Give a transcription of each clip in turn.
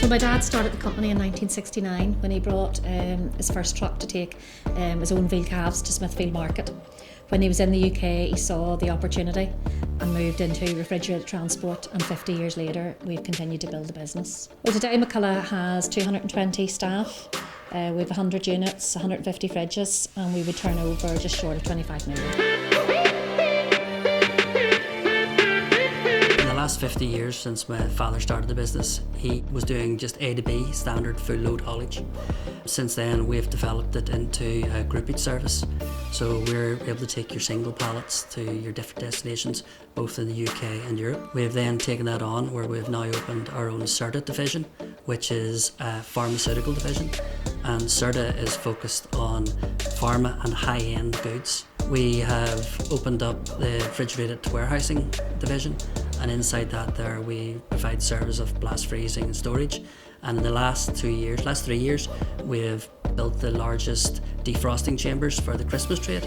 So my dad started the company in 1969 when he brought his first truck to take his own veal calves to Smithfield Market. When he was in the UK, he saw the opportunity and moved into refrigerated transport, and 50 years later we've continued to build the business. Well, today McCulla has 220 staff, we have 100 units, 150 fridges, and we would turn over just short of 25 million. The last 50 years since my father started the business, he was doing just A to B, standard full load haulage. Since then we've developed it into a groupage service, so we're able to take your single pallets to your different destinations, both in the UK and Europe. We've then taken that on where we've now opened our own Certa division, which is a pharmaceutical division, and Certa is focused on pharma and high-end goods. We have opened up the refrigerated warehousing division, and inside that there we provide service of blast freezing and storage. And in the last 3 years, we have built the largest defrosting chambers for the Christmas trade,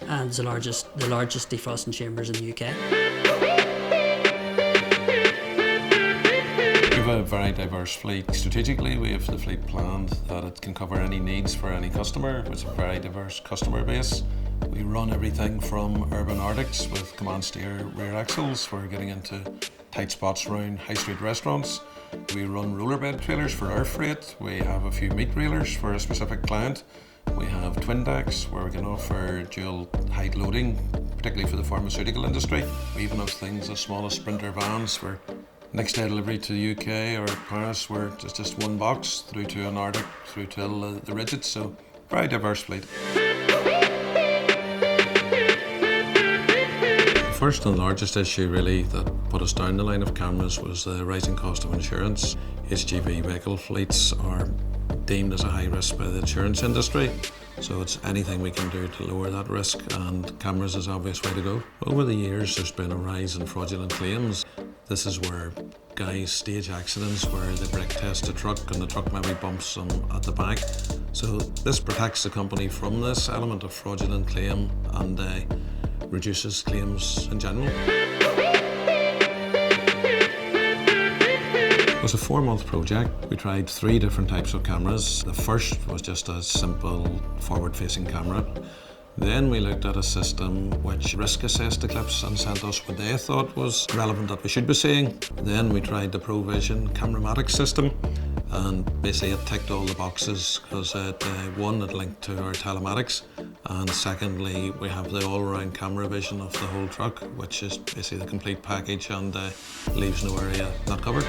and the largest defrosting chambers in the UK. We have a very diverse fleet. Strategically, we have the fleet planned that it can cover any needs for any customer. It's a very diverse customer base. We run everything from urban Arctics with command steer rear axles. We're getting into tight spots around high street restaurants. We run roller bed trailers for air freight. We have a few meat railers for a specific client. We have twin decks where we can offer dual height loading, particularly for the pharmaceutical industry. We even have things as small as sprinter vans for next day delivery to the UK or Paris, where it's just one box through to an Arctic, through to the rigids. So very diverse fleet. The first and largest issue really that put us down the line of cameras was the rising cost of insurance. HGV vehicle fleets are deemed as a high risk by the insurance industry, so it's anything we can do to lower that risk, and cameras is the obvious way to go. Over the years there's been a rise in fraudulent claims. This is where guys stage accidents where they brake test a truck and the truck maybe bumps them at the back. So this protects the company from this element of fraudulent claim and reduces claims in general. It was a 4-month project. We tried 3 different types of cameras. The first was just a simple forward-facing camera. Then we looked at a system which risk assessed the clips and sent us what they thought was relevant that we should be seeing. Then we tried the ProVision Cameramatic system, and basically it ticked all the boxes because one, it linked to our telematics, and secondly we have the all-around camera vision of the whole truck, which is basically the complete package and leaves no area not covered.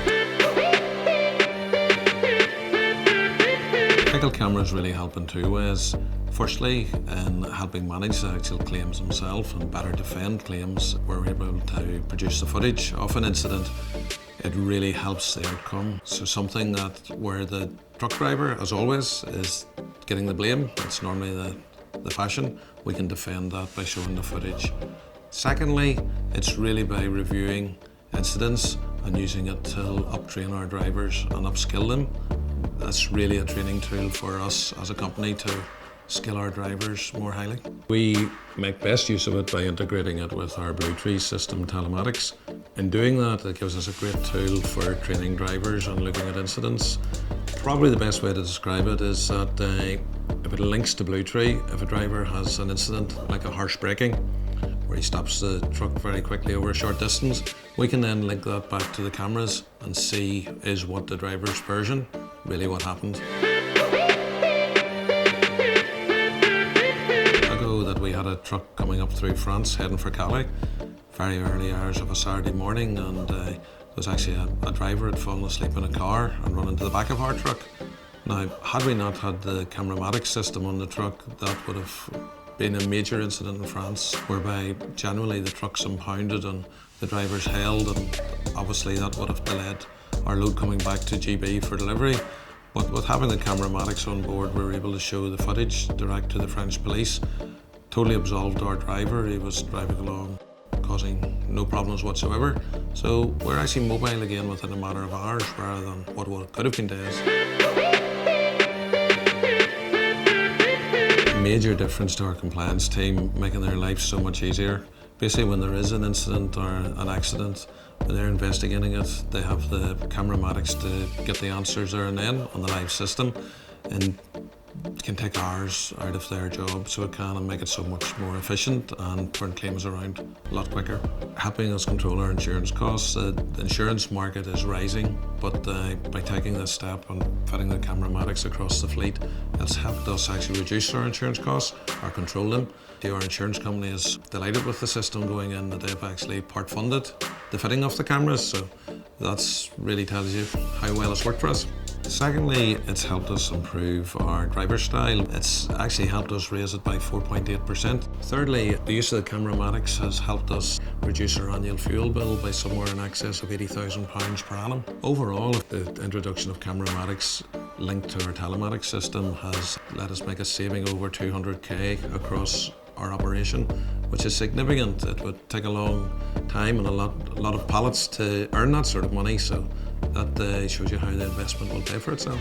Vehicle cameras really help in 2 ways. Firstly, in helping manage the actual claims themselves and better defend claims, where we're able to produce the footage of an incident. It really helps the outcome. So something that where the truck driver, as always, is getting the blame, it's normally the fashion, we can defend that by showing the footage. Secondly, it's really by reviewing incidents and using it to uptrain our drivers and upskill them. That's really a training tool for us as a company to skill our drivers more highly. We make best use of it by integrating it with our Blue Tree system telematics. In doing that, it gives us a great tool for training drivers and looking at incidents. Probably the best way to describe it is that if it links to Blue Tree, if a driver has an incident like a harsh braking, where he stops the truck very quickly over a short distance, we can then link that back to the cameras and see is what the driver's version, really what happened. That we had a truck coming up through France heading for Calais, very early hours of a Saturday morning, and there was actually a driver had fallen asleep in a car and run into the back of our truck. Now, had we not had the Cameramatic system on the truck, that would have been a major incident in France, whereby generally the truck's impounded and the driver's held, and obviously that would have delayed our load coming back to GB for delivery. But with having the Cameramatics on board, we were able to show the footage direct to the French police. Totally absolved our driver. He was driving along, causing no problems whatsoever. So we're actually mobile again within a matter of hours rather than what could have been days. Major difference to our compliance team, making their life so much easier. Basically, when there is an incident or an accident, when they're investigating it, they have the cameramatics to get the answers there and then on the live system, and it can take hours out of their job, so it can, and make it so much more efficient and turn claims around a lot quicker. Helping us control our insurance costs. The insurance market is rising, but by taking this step and fitting the cameramatics across the fleet, it's helped us actually reduce our insurance costs or control them. Our insurance company is delighted with the system going in, that they've actually part funded the fitting of the cameras, so that's really tells you how well it's worked for us. Secondly, it's helped us improve our driver style. It's actually helped us raise it by 4.8%. Thirdly, the use of the cameramatics has helped us reduce our annual fuel bill by somewhere in excess of £80,000 per annum. Overall, the introduction of cameramatics linked to our telematics system has let us make a saving over 200k across our operation, which is significant. It would take a long time and a lot of pallets to earn that sort of money, so that shows you how the investment will pay for itself.